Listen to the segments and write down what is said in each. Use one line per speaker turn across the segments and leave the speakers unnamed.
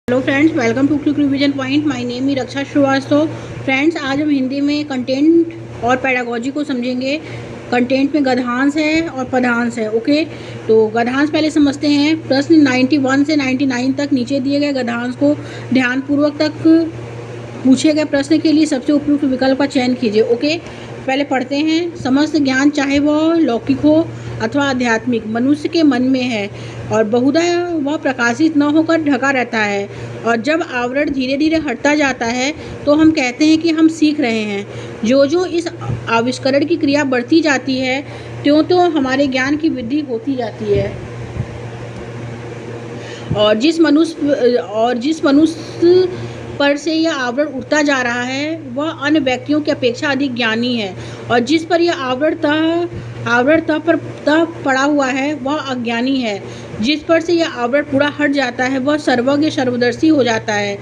Hello friends, welcome to quick revision point. My name is Raksha Shrivastava. Friends, आज हम हिंदी में content और पैडागोजी को समझेंगे। कंटेंट में गद्यांश है और पदांश है। ओके, तो गद्यांश पहले समझते हैं। प्रश्न 91 से 99 तक नीचे दिए गए गद्यांश को ध्यानपूर्वक तक पूछे गए प्रश्न के लिए सबसे उपयुक्त विकल्प का चयन कीजिए। ओके, पहले पढ़ते हैं। समस्त ज्ञान, चाहे वह लौकिक हो अथवा आध्यात्मिक, मनुष्य के मन में है और बहुधा वह प्रकाशित न होकर ढका रहता है, और जब आवरण धीरे धीरे हटता जाता है तो हम कहते हैं कि हम सीख रहे हैं। जो जो इस आविष्करण की क्रिया बढ़ती जाती है, त्यों त्यों हमारे ज्ञान की वृद्धि होती जाती है। और जिस मनुष्य पर से यह आवरण उठता जा रहा है वह अन्य व्यक्तियों की अपेक्षा अधिक ज्ञानी है, और जिस पर यह आवरण तह पड़ा हुआ है वह अज्ञानी है। जिस पर से यह आवरण पूरा हट जाता है वह सर्वज्ञ सर्वदर्शी हो जाता है।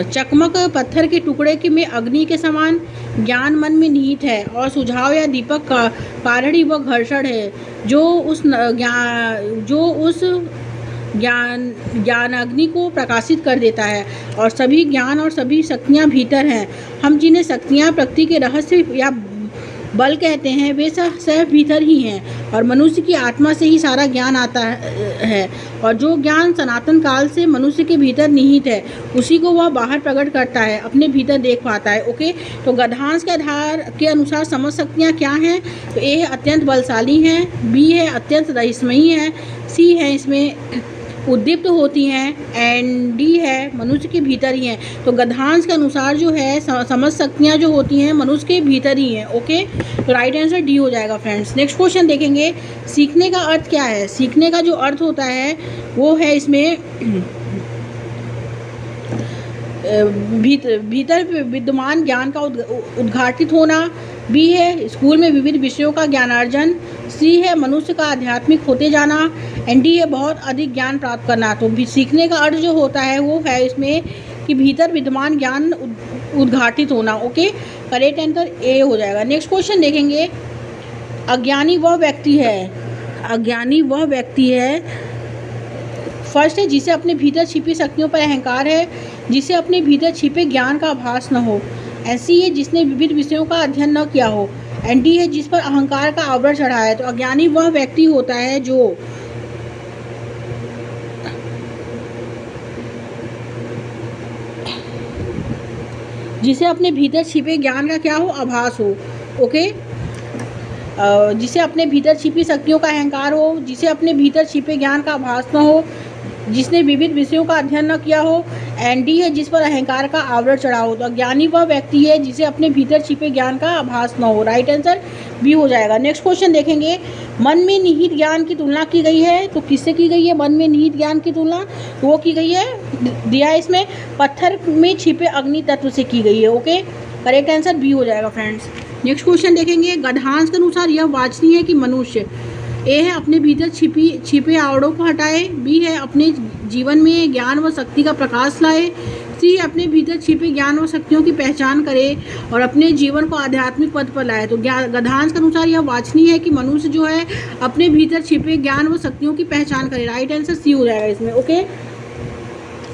चकमक पत्थर के टुकड़े के में अग्नि के समान ज्ञान मन में निहित है, और सुझाव या दीपक का पारणी व घर्षण है जो उस ज्ञान अग्नि को प्रकाशित कर देता है। और सभी ज्ञान और सभी शक्तियाँ भीतर हैं। हम जिन्हें शक्तियाँ प्रकृति के रहस्य या बल कहते हैं वे सब भीतर ही हैं, और मनुष्य की आत्मा से ही सारा ज्ञान आता है। और जो ज्ञान सनातन काल से मनुष्य के भीतर निहित है उसी को वह बाहर प्रकट करता है, अपने भीतर देख पाता है। ओके, तो गद्यांश के आधार के अनुसार समझ शक्तियाँ क्या हैं? तो ए है अत्यंत बलशाली हैं, बी है अत्यंत रहस्यमयी है, सी है इसमें उद्दीप्त होती हैं, एंड डी है मनुष्य के भीतर ही हैं। तो गद्यांश के अनुसार जो है समझ शक्तियाँ जो होती हैं मनुष्य के भीतर ही हैं। ओके, तो राइट आंसर डी हो जाएगा फ्रेंड्स। नेक्स्ट क्वेश्चन देखेंगे। सीखने का अर्थ क्या है? सीखने का जो अर्थ होता है वो है इसमें भीतर विद्यमान ज्ञान का उद्घाटित होना, बी है स्कूल में विविध विषयों का ज्ञानार्जन, सी है मनुष्य का आध्यात्मिक होते जाना, एंड डी है बहुत अधिक ज्ञान प्राप्त करना। तो सीखने का अर्थ जो होता है वो है इसमें कि भीतर विद्यमान ज्ञान उद्घाटित होना। ओके, करेक्ट आंसर ए हो जाएगा। नेक्स्ट क्वेश्चन देखेंगे। अज्ञानी वह व्यक्ति है फर्स्ट है जिसे अपने भीतर छिपी शक्तियों पर अहंकार है, जिसे अपने भीतर छिपे ज्ञान का आभास न हो। ऐसी है जिसने विविध विषयों का अध्ययन न किया हो, एंड डी है जिस पर अहंकार का आवरण चढ़ा है। तो अज्ञानी वह व्यक्ति होता है जो जिसे अपने भीतर छिपे ज्ञान का क्या हो? आभास हो। ओके, जिसे अपने भीतर छिपी शक्तियों का अहंकार हो, जिसे अपने भीतर छिपे ज्ञान का आभास न हो, जिसने विविध विषयों का अध्ययन न किया हो, एंड डी है जिस पर अहंकार का आवरण चढ़ा हो। तो अज्ञानी वह व्यक्ति है जिसे अपने भीतर छिपे ज्ञान का आभास न हो। राइट आंसर बी हो जाएगा। नेक्स्ट क्वेश्चन देखेंगे। मन में निहित ज्ञान की तुलना की गई है, तो किससे की गई है मन में निहित ज्ञान की तुलना? तो वो की गई है, दिया है इसमें, पत्थर में छिपे अग्नि तत्व से की गई है। ओके, करेक्ट आंसर बी हो जाएगा फ्रेंड्स। नेक्स्ट क्वेश्चन देखेंगे। गद्यांश के अनुसार यह वांछनीय है कि मनुष्य ए है अपने भीतर छिपे आवरणों को हटाए, बी है अपने जीवन में ज्ञान व शक्ति का प्रकाश लाए, सी अपने भीतर छिपे ज्ञान व शक्तियों की पहचान करे और अपने जीवन को आध्यात्मिक पद पर लाए। तो गद्यांश के अनुसार यह वांछनीय है कि मनुष्य जो है अपने भीतर छिपे ज्ञान व शक्तियों की पहचान करे। राइट आंसर सी हो जाएगा इसमें। ओके,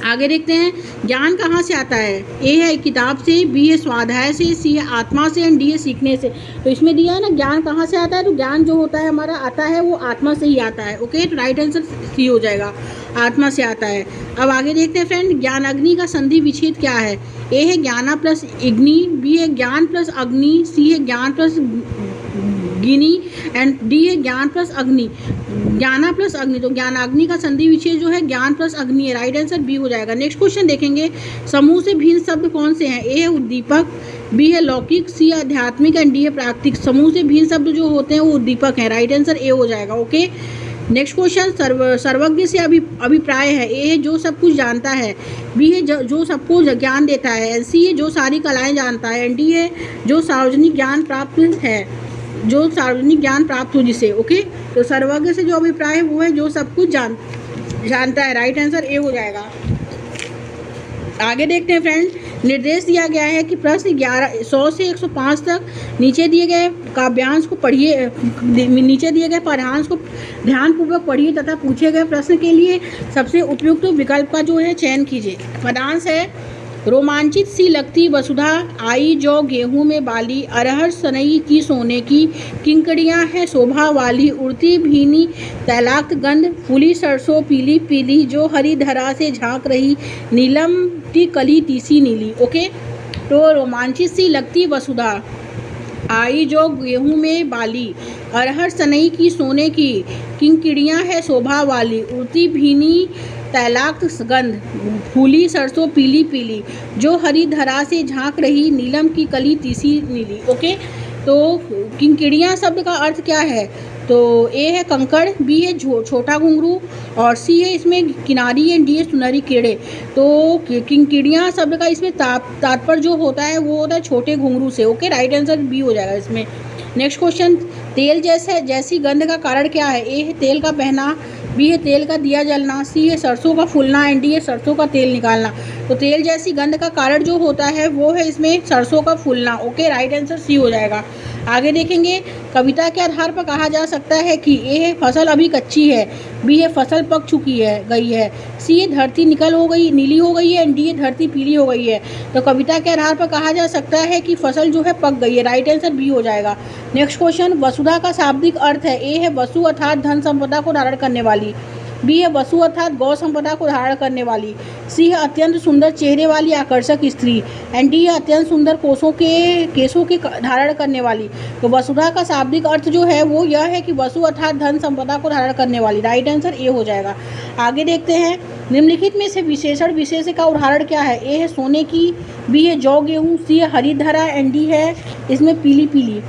आगे देखते हैं। ज्ञान कहाँ से आता है? ए है किताब से, बी है स्वाध्याय से, सी है आत्मा से, एंड डी है सीखने से। तो इसमें दिया है ना ज्ञान कहाँ से आता है, तो ज्ञान जो होता है हमारा आता है वो आत्मा से ही आता है। ओके, तो राइट आंसर सी हो जाएगा, आत्मा से आता है। अब आगे देखते हैं फ्रेंड। ज्ञान अग्नि का संधि विच्छेद क्या है? ए है ज्ञाना प्लस अग्नि, बी है ज्ञान प्लस अग्नि, सी है ज्ञान प्लस गिनी, एंड डी है ज्ञान प्लस अग्नि, ज्ञाना प्लस अग्नि। तो ज्ञान अग्नि का संधि विच्छेद जो है ज्ञान प्लस अग्नि है। राइट आंसर बी हो जाएगा। नेक्स्ट क्वेश्चन देखेंगे। समूह से भिन्न शब्द कौन से हैं? ए है उद्दीपक, बी है लौकिक, सी आध्यात्मिक, एंड डी है प्राकृतिक। समूह से भिन्न शब्द जो होते हैं वो उद्दीपक हैं। राइट आंसर ए हो जाएगा। Okay, next question. सर्वज्ञ से अभिप्राय है। ए है जो सब कुछ जानता है, बी है जो सबको ज्ञान देता है, सी है जो सारी कलाएँ जानता है, एंड डी है जो सार्वजनिक ज्ञान प्राप्त हो जिसे। ओके, तो सर्वज्ञ से जो अभिप्राय है वो है जो सब कुछ जानता है। राइट आंसर ए हो जाएगा। आगे देखते हैं फ्रेंड्स, निर्देश दिया गया है कि प्रश्न 100 से 105 तक नीचे दिए गए काव्यांश को पढ़िए, नीचे दिए गए पाठ्यांश को ध्यानपूर्वक पढ़िए तथा पूछे गए प्रश्न के लिए सबसे उपयुक्त विकल्प का जो है चयन कीजिए। पदांश है, रोमांचित सी लगती वसुधा, आई जो गेहूं में बाली, अरहर सनई की सोने की, किंकड़ियां है शोभा वाली, उड़ती भीनी तैलाक्त गंध, फूली सरसों पीली पीली, जो हरी धरा से झांक रही, नीलम की कली तीसी नीली। ओके, तो रोमांचित सी लगती वसुधा, आई जो गेहूं में बाली, अरहर सनई की सोने की, किंकड़ियां है शोभा वाली, उड़ती भीनी तैलाक्त गंध, फूली सरसों पीली पीली, जो हरी धरा से झांक रही, नीलम की कली तीसी नीली। ओके, तो किंकड़ियां शब्द का अर्थ क्या है? तो ए है कंकड़, बी है छोटा घुंघरू और सी है इसमें किनारी एंड डी है सुनहरी कीड़े। तो किंकड़ियां शब्द का इसमें तात्पर्य जो होता है वो होता है छोटे घुंघरू से। ओके, राइट आंसर बी हो जाएगा इसमें। नेक्स्ट क्वेश्चन, तेल जैसी गंध का कारण क्या है? ए है तेल का बहना, बी है तेल का दिया जलना, सी है सरसों का फूलना एंड डी है सरसों का तेल निकालना। तो तेल जैसी गंध का कारण जो होता है वो है इसमें सरसों का फूलना। ओके, राइट आंसर सी हो जाएगा। आगे देखेंगे, कविता के आधार पर कहा जा सकता है कि ए है फसल अभी कच्ची है, बी है फसल पक चुकी है गई है, सी है धरती नीली हो गई है एंड डी है धरती पीली हो गई है। तो कविता के आधार पर कहा जा सकता है कि फसल जो है पक गई है। राइट आंसर बी हो जाएगा। नेक्स्ट क्वेश्चन, वसुधा का शाब्दिक अर्थ है? ए है वसु अर्थात धन संपदा को धारण करने वाली, बी है वसु अर्थात गौ संपदा को धारण करने वाली, सी है अत्यंत सुंदर चेहरे वाली आकर्षक स्त्री एंड डी है अत्यंत सुंदर केसों के धारण करने वाली। तो वसुधा का शाब्दिक अर्थ जो है वो यह है कि वसु अर्थात धन संपदा को धारण करने वाली। राइट आंसर ए हो जाएगा। आगे देखते हैं, निम्नलिखित में से विशेषण विशेष्य का उदाहरण क्या है? ए है सोने की, बी है जौ गेहूँ, सी है हरी धरा एंड डी है इसमें पीली पीली।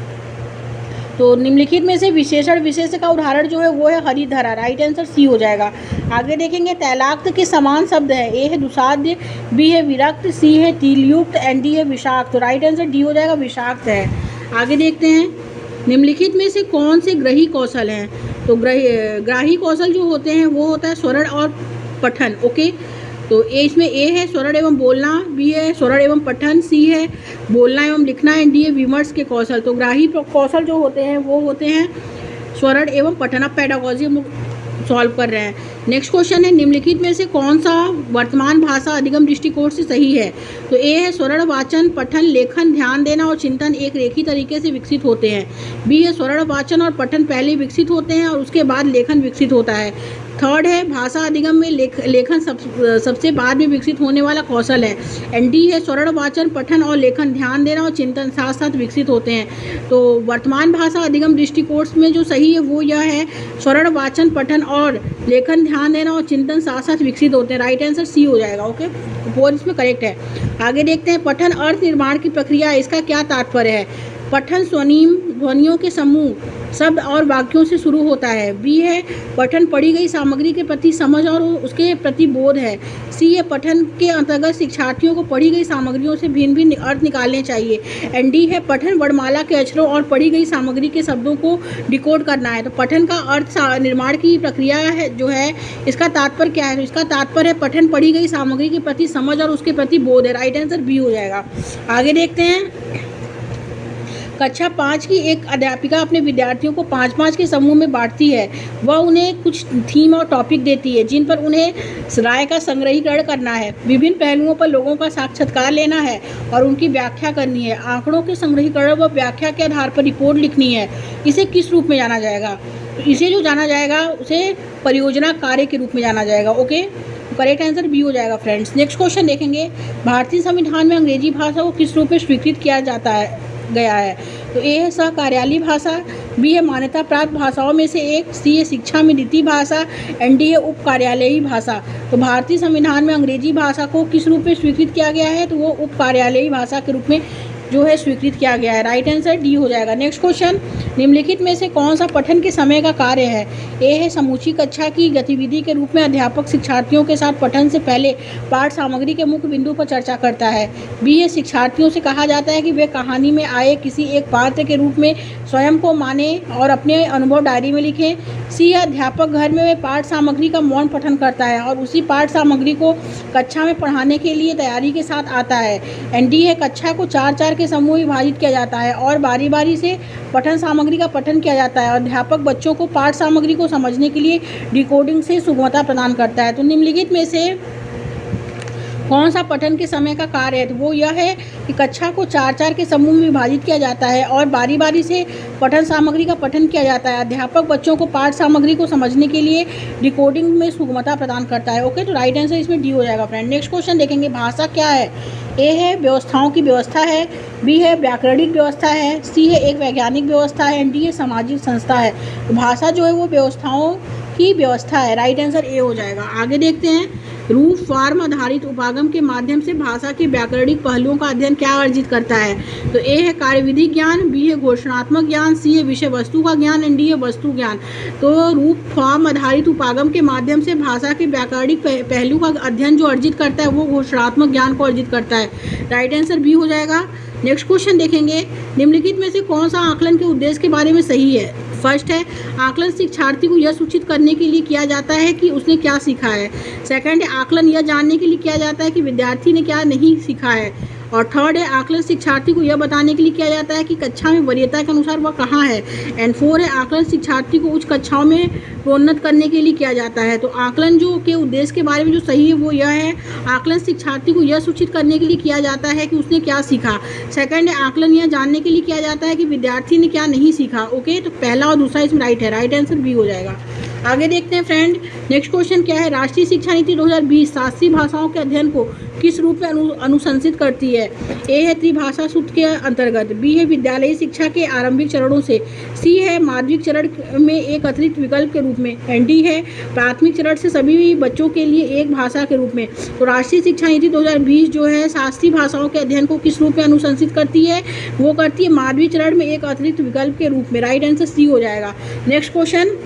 तो निम्नलिखित में से विशेषण विशेष्य का उदाहरण जो है वो है हरी धरा। राइट आंसर सी हो जाएगा। आगे देखेंगे, तैलाक्त के समान शब्द है? ए है दुसाध्य, बी है विरक्त, सी है तिलयुक्त एंड डी है विषाक्त। तो राइट आंसर डी हो जाएगा, विषाक्त है। आगे देखते हैं, निम्नलिखित में से कौन से ग्रही कौशल हैं? तो ग्राही कौशल जो होते हैं वो होता है स्वरण और पठन। ओके, तो इसमें ए है स्वरण एवं बोलना, बी है स्वरण एवं पठन, सी है बोलना एवं लिखना एंड डी है विमर्श के कौशल। तो ग्राही कौशल जो होते हैं वो होते हैं स्वरण एवं पठन। अब पेडागोजी हम सॉल्व कर रहे हैं। नेक्स्ट क्वेश्चन है, निम्नलिखित में से कौन सा वर्तमान भाषा अधिगम दृष्टिकोण से सही है? तो ए है स्वरण वाचन पठन लेखन ध्यान देना और चिंतन एक रेखी तरीके से विकसित होते हैं, बी है स्वरण वाचन और पठन पहले विकसित होते हैं और उसके बाद लेखन विकसित होता है, थर्ड है भाषा अधिगम में लेखन सबसे बाद में विकसित होने वाला कौशल है, एंड डी है स्वर्ण वाचन पठन और लेखन ध्यान देना और चिंतन साथ साथ विकसित होते हैं। तो वर्तमान भाषा अधिगम दृष्टिकोण में जो सही है वो यह है स्वर्ण वाचन पठन और लेखन ध्यान देना और चिंतन साथ साथ विकसित होते हैं। राइट आंसर सी हो जाएगा। ओके, फोर इसमें करेक्ट है। आगे देखते हैं, पठन अर्थ निर्माण की प्रक्रिया, इसका क्या तात्पर्य है? पठन स्वनिम ध्वनियों के समूह शब्द और वाक्यों से शुरू होता है, बी है पठन पढ़ी गई सामग्री के प्रति समझ और उसके प्रति बोध है, सी है पठन के अंतर्गत शिक्षार्थियों को पढ़ी गई सामग्रियों से भिन्न भिन्न अर्थ निकालने चाहिए, एंड डी है पठन वर्णमाला के अक्षरों और पढ़ी गई सामग्री के शब्दों को डिकोड करना है। तो पठन का अर्थ निर्माण की प्रक्रिया है जो है, इसका तात्पर्य क्या है? तो इसका तात्पर्य है पठन पढ़ी गई सामग्री के प्रति समझ और उसके प्रति बोध है। राइट आंसर बी हो जाएगा। आगे देखते हैं, कक्षा 5 की एक अध्यापिका अपने विद्यार्थियों को 5-5 के समूह में बांटती है। वह उन्हें कुछ थीम और टॉपिक देती है जिन पर उन्हें राय का संग्रहीकरण करना है, विभिन्न पहलुओं पर लोगों का साक्षात्कार लेना है और उनकी व्याख्या करनी है। आंकड़ों के संग्रहीकरण व व्याख्या के आधार पर रिपोर्ट लिखनी है। इसे किस रूप में जाना जाएगा? तो इसे जो जाना जाएगा उसे परियोजना कार्य के रूप में जाना जाएगा। ओके, करेक्ट आंसर बी हो जाएगा फ्रेंड्स। नेक्स्ट क्वेश्चन देखेंगे, भारतीय संविधान में अंग्रेजी भाषा को किस रूप में स्वीकृत किया गया है? तो ए है सहकार्यालयी भाषा, बी है मान्यता प्राप्त भाषाओं में से एक, सी है शिक्षा में द्वितीय भाषा, एंड डी है उप कार्यालयी भाषा। तो भारतीय संविधान में अंग्रेजी भाषा को किस रूप में स्वीकृत किया गया है? तो वो उप कार्यालयी भाषा के रूप में जो है स्वीकृत किया गया है। राइट आंसर डी हो जाएगा। नेक्स्ट क्वेश्चन, निम्नलिखित में से कौन सा पठन के समय का कार्य है? ए है समूची कक्षा की गतिविधि के रूप में अध्यापक शिक्षार्थियों के साथ पठन से पहले पाठ सामग्री के मुख्य बिंदु पर चर्चा करता है। बी है शिक्षार्थियों से कहा जाता है कि वे कहानी में आए किसी एक पात्र के रूप में स्वयं को माने और अपने अनुभव डायरी में लिखें। सी है अध्यापक घर में पाठ सामग्री का मौन पठन करता है और उसी पाठ सामग्री को कक्षा में पढ़ाने के लिए तैयारी के साथ आता है। एंड डी है कक्षा को 4-4 के समूह विभाजित किया जाता है और बारी बारी से पठन सामग्री का पठन किया जाता है। अध्यापक बच्चों को पाठ सामग्री को समझने के लिए डिकोडिंग से सुगमता प्रदान करता है। तो निम्नलिखित में से कौन सा पठन के समय का कार्य है? तो वो यह है कि कक्षा को 4-4 के समूह में विभाजित किया जाता है और बारी बारी से पठन सामग्री का पठन किया जाता है। अध्यापक बच्चों को पाठ सामग्री को समझने के लिए डिकोडिंग में सुगमता प्रदान करता है। ओके, तो राइट आंसर इसमें डी हो जाएगा फ्रेंड। नेक्स्ट क्वेश्चन देखेंगे, भाषा क्या है? ए है व्यवस्थाओं की व्यवस्था है, बी है व्याकरणिक व्यवस्था है, सी है एक वैज्ञानिक व्यवस्था है, एंड डी है सामाजिक संस्था है। तो भाषा जो है वो व्यवस्थाओं की व्यवस्था है। राइट आंसर ए हो जाएगा। आगे देखते हैं, रूप फॉर्म आधारित उपागम के माध्यम से भाषा के व्याकरणिक पहलुओं का अध्ययन क्या अर्जित करता है? तो ए है कार्यविधि ज्ञान, बी है घोषणात्मक ज्ञान, सी है विषय वस्तु का ज्ञान, एंड डी है वस्तु ज्ञान। तो रूप फॉर्म आधारित उपागम के माध्यम से भाषा के व्याकरणिक पहलू का अध्ययन जो अर्जित करता है वो घोषणात्मक ज्ञान को अर्जित करता है। राइट आंसर बी हो जाएगा। नेक्स्ट क्वेश्चन देखेंगे, निम्नलिखित में से कौन सा आकलन के उद्देश्य के बारे में सही है? फर्स्ट है आकलन शिक्षार्थी को यह सूचित करने के लिए किया जाता है कि उसने क्या सीखा है। सेकंड है आकलन यह जानने के लिए किया जाता है कि विद्यार्थी ने क्या नहीं सीखा है। और थर्ड है आकलन शिक्षार्थी को यह बताने के लिए किया जाता है कि कक्षा में वरीयता के अनुसार वह कहाँ है। एंड फोर है आकलन शिक्षार्थी को उच्च कक्षाओं में प्रोन्नत करने के लिए किया जाता है। तो आकलन जो के उद्देश्य के बारे में जो सही है वो यह है, आकलन शिक्षार्थी को यह सूचित करने के लिए किया जाता है कि उसने क्या सीखा। सेकंड है आकलन यह जानने के लिए किया जाता है कि विद्यार्थी ने क्या नहीं सीखा। ओके, तो पहला और दूसरा इसमें राइट है। राइट आंसर बी हो जाएगा। आगे देखते हैं फ्रेंड, नेक्स्ट क्वेश्चन क्या है, राष्ट्रीय शिक्षा नीति 2020 शास्त्रीय भाषाओं के अध्ययन को किस रूप में अनुशंसित करती है? ए है त्रिभाषा सूत्र के अंतर्गत, बी है विद्यालयी शिक्षा के आरंभिक चरणों से, सी है माध्यमिक चरण में एक अतिरिक्त विकल्प के रूप में, एंड डी है प्राथमिक चरण से सभी बच्चों के लिए एक भाषा के रूप में। तो राष्ट्रीय शिक्षा नीति 2020 जो है शास्त्रीय भाषाओं के अध्ययन को किस रूप में अनुशंसित करती है? वो करती है माध्यमिक चरण में एक अतिरिक्त विकल्प के रूप में। राइट आंसर सी हो जाएगा। नेक्स्ट क्वेश्चन,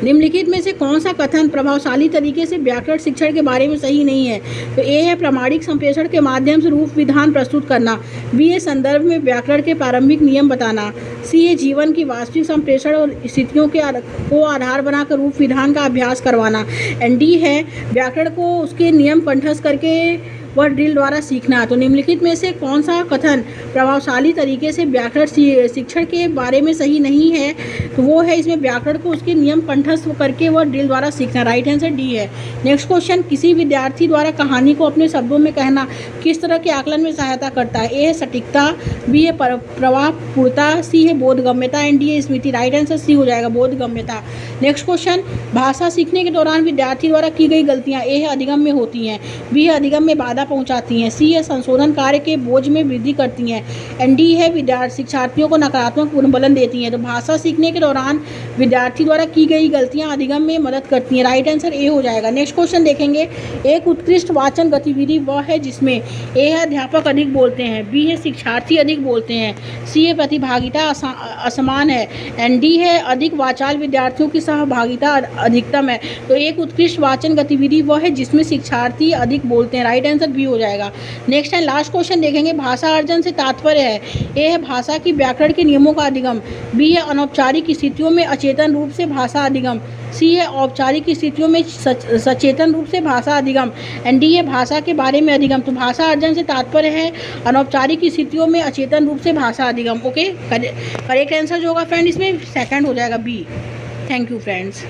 निम्नलिखित में से कौन सा कथन प्रभावशाली तरीके से व्याकरण शिक्षण के बारे में सही नहीं है? तो ए है प्रामाणिक संप्रेषण के माध्यम से रूप विधान प्रस्तुत करना, बी है संदर्भ में व्याकरण के प्रारंभिक नियम बताना, सी है जीवन की वास्तविक संप्रेषण और स्थितियों को आधार बनाकर रूप विधान का अभ्यास करवाना, एंड डी है व्याकरण को उसके नियम कंठस्थ करके वह ड्रिल द्वारा सीखना। तो निम्नलिखित में से कौन सा कथन प्रभावशाली तरीके से व्याकरण शिक्षण के बारे में सही नहीं है? तो वो है इसमें व्याकरण को उसके नियम कंठस्थ करके वह ड्रिल द्वारा सीखना। राइट आंसर डी है। नेक्स्ट क्वेश्चन, किसी विद्यार्थी द्वारा कहानी को अपने शब्दों में कहना किस तरह के आकलन में सहायता करता है? ए है सटीकता, बी है प्रभावपूर्णता, सी है बोधगम्यता, एंड डी है स्मृति। राइट आंसर सी हो जाएगा, बोधगम्यता। नेक्स्ट क्वेश्चन, भाषा सीखने के दौरान विद्यार्थी द्वारा की गई गलतियाँ ए है अधिगम में होती हैं, बी है अधिगम में बाधा पहुंचाती हैं, सी है संशोधन कार्य के बोझ में वृद्धि करती हैं, एंड डी है विद्यार्थी शिक्षार्थियों को नकारात्मक पुनर्बलन देती हैं। तो भाषा सीखने के दौरान विद्यार्थी द्वारा की गई गलतियां अधिगम में मदद करती हैं। राइट आंसर ए हो जाएगा। नेक्स्ट क्वेश्चन देखेंगे, एक उत्कृष्ट वाचन गतिविधि वह है जिसमें ए है अध्यापक अधिक बोलते हैं, बी है शिक्षार्थी अधिक बोलते हैं, सी है प्रतिभागिता असमान है, एंड डी है अधिक वाचाल विद्यार्थियों की सहभागिता अधिकतम है। तो एक उत्कृष्ट वाचन गतिविधि वह है जिसमें शिक्षार्थी अधिक बोलते हैं। राइट आंसर बी हो जाएगा। नेक्स्ट एंड लास्ट क्वेश्चन देखेंगे, भाषा अर्जन से तात्पर्य है, ए है भाषा की व्याकरण के नियमों का अधिगम, बी है अनौपचारिक स्थितियों में अचेतन रूप से भाषा अधिगम, सी है औपचारिक स्थितियों में सचेतन रूप से भाषा अधिगम, एंड डी है भाषा के बारे में अधिगम। तो भाषा अर्जन से तात्पर्य है अनौपचारिक स्थितियों में अचेतन रूप से भाषा अधिगम। ओके, करेक्ट आंसर जो होगा फ्रेंड इसमें सेकंड हो जाएगा, बी। Thank you friends.